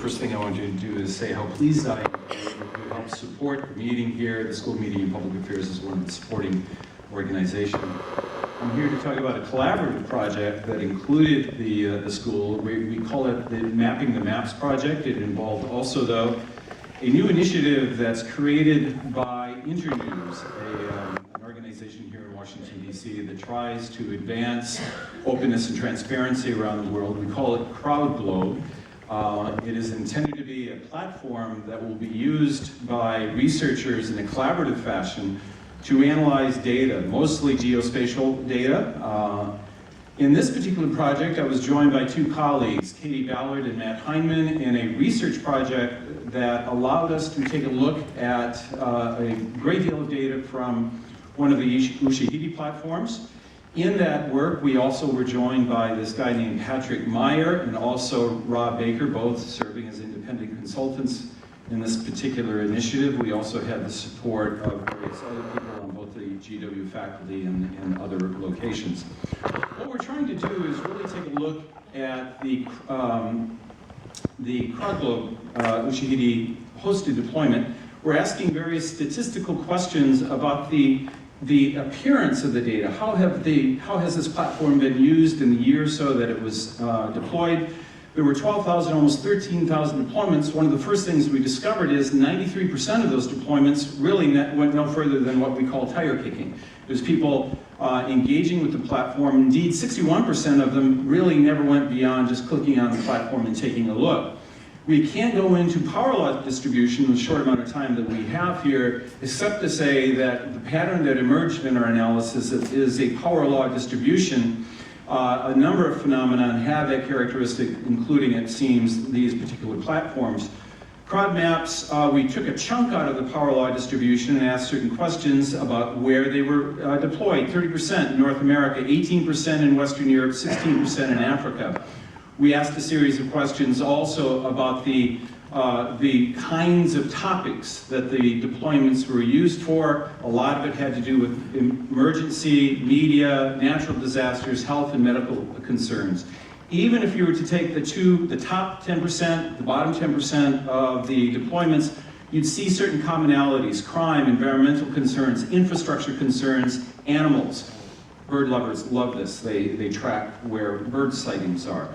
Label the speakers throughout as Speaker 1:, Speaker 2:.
Speaker 1: First thing I want you to do is say how pleased I am to help support the meeting here. The School of Media and Public Affairs is one of the supporting organizations. I'm here to talk about a collaborative project that included the school. We call it the Mapping the Maps project. It involved also, though, a new initiative that's created by Internews, an organization here in Washington, D.C. that tries to advance openness and transparency around the world. We call it CrowdGlobe. It is intended to be a platform that will be used by researchers in a collaborative fashion to analyze data, mostly geospatial data. In this particular project, I was joined by two colleagues, Katie Ballard and Matt Heineman, in a research project that allowed us to take a look at a great deal of data from one of the Ushahidi platforms. In that work, we also were joined by this guy named Patrick Meyer and also Rob Baker, both serving as independent consultants in this particular initiative. We also had the support of various other people on both the GW faculty and other locations. What we're trying to do is really take a look at the CrowdGlobe Ushahidi hosted deployment. We're asking various statistical questions about the appearance of the data. How has this platform been used in the year or so that it was deployed? There were 12,000, almost 13,000 deployments. One of the first things we discovered is 93% of those deployments really went no further than what we call tire kicking. There's people engaging with the platform. Indeed, 61% of them really never went beyond just clicking on the platform and taking a look. We can't go into power law distribution in the short amount of time that we have here, except to say that the pattern that emerged in our analysis is a power law distribution. A number of phenomena have that characteristic, including, it seems, these particular platforms. Crowd maps, we took a chunk out of the power law distribution and asked certain questions about where they were deployed. 30% in North America, 18% in Western Europe, 16% in Africa. We asked a series of questions also about the kinds of topics that the deployments were used for. A lot of it had to do with emergency, media, natural disasters, health and medical concerns. Even if you were to take the top 10%, the bottom 10% of the deployments, you'd see certain commonalities: crime, environmental concerns, infrastructure concerns, animals. Bird lovers love this. They track where bird sightings are.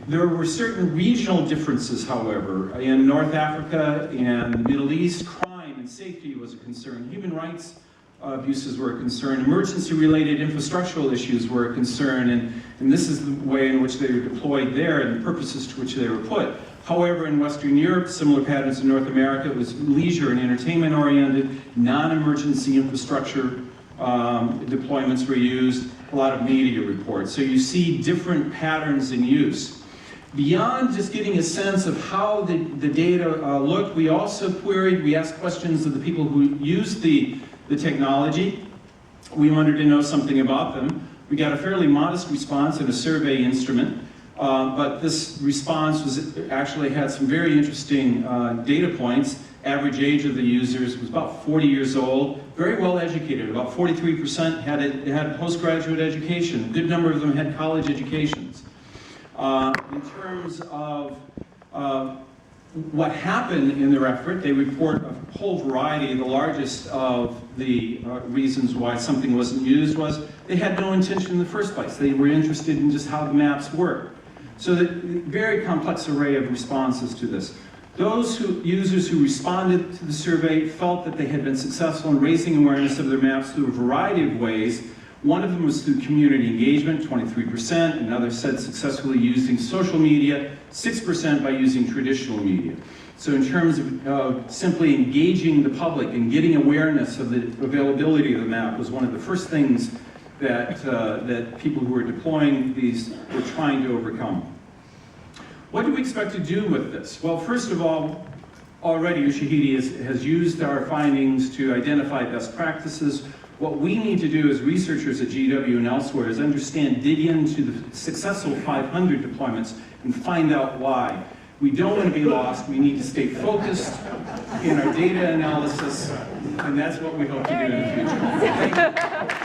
Speaker 1: There were certain regional differences, however. In North Africa and the Middle East, crime and safety was a concern. Human rights abuses were a concern. Emergency-related infrastructural issues were a concern, and this is the way in which they were deployed there and the purposes to which they were put. However, in Western Europe, similar patterns in North America, it was leisure and entertainment-oriented, non-emergency infrastructure deployments were used, a lot of media reports. So you see different patterns in use. Beyond just getting a sense of how the data looked, we also we asked questions of the people who used the technology. We wanted to know something about them. We got a fairly modest response in a survey instrument, but this response actually had some very interesting data points. Average age of the users was about 40 years old, very well educated. About 43% had postgraduate education. A good number of them had college educations. In terms of what happened in their effort, they report a whole variety. The largest of the reasons why something wasn't used was they had no intention in the first place. They were interested in just how the maps work. So the very complex array of responses to this. Those users who responded to the survey felt that they had been successful in raising awareness of their maps through a variety of ways. One of them was through community engagement, 23%. Another said successfully using social media, 6% by using traditional media. So in terms of simply engaging the public and getting awareness of the availability of the map was one of the first things that people who were deploying these were trying to overcome. What do we expect to do with this? Well, first of all, already Ushahidi has used our findings to identify best practices. What we need to do as researchers at GW and elsewhere is understand, dig into the successful 500 deployments and find out why. We don't want to be lost. We need to stay focused in our data analysis, and that's what we hope to do in the future. Thank you.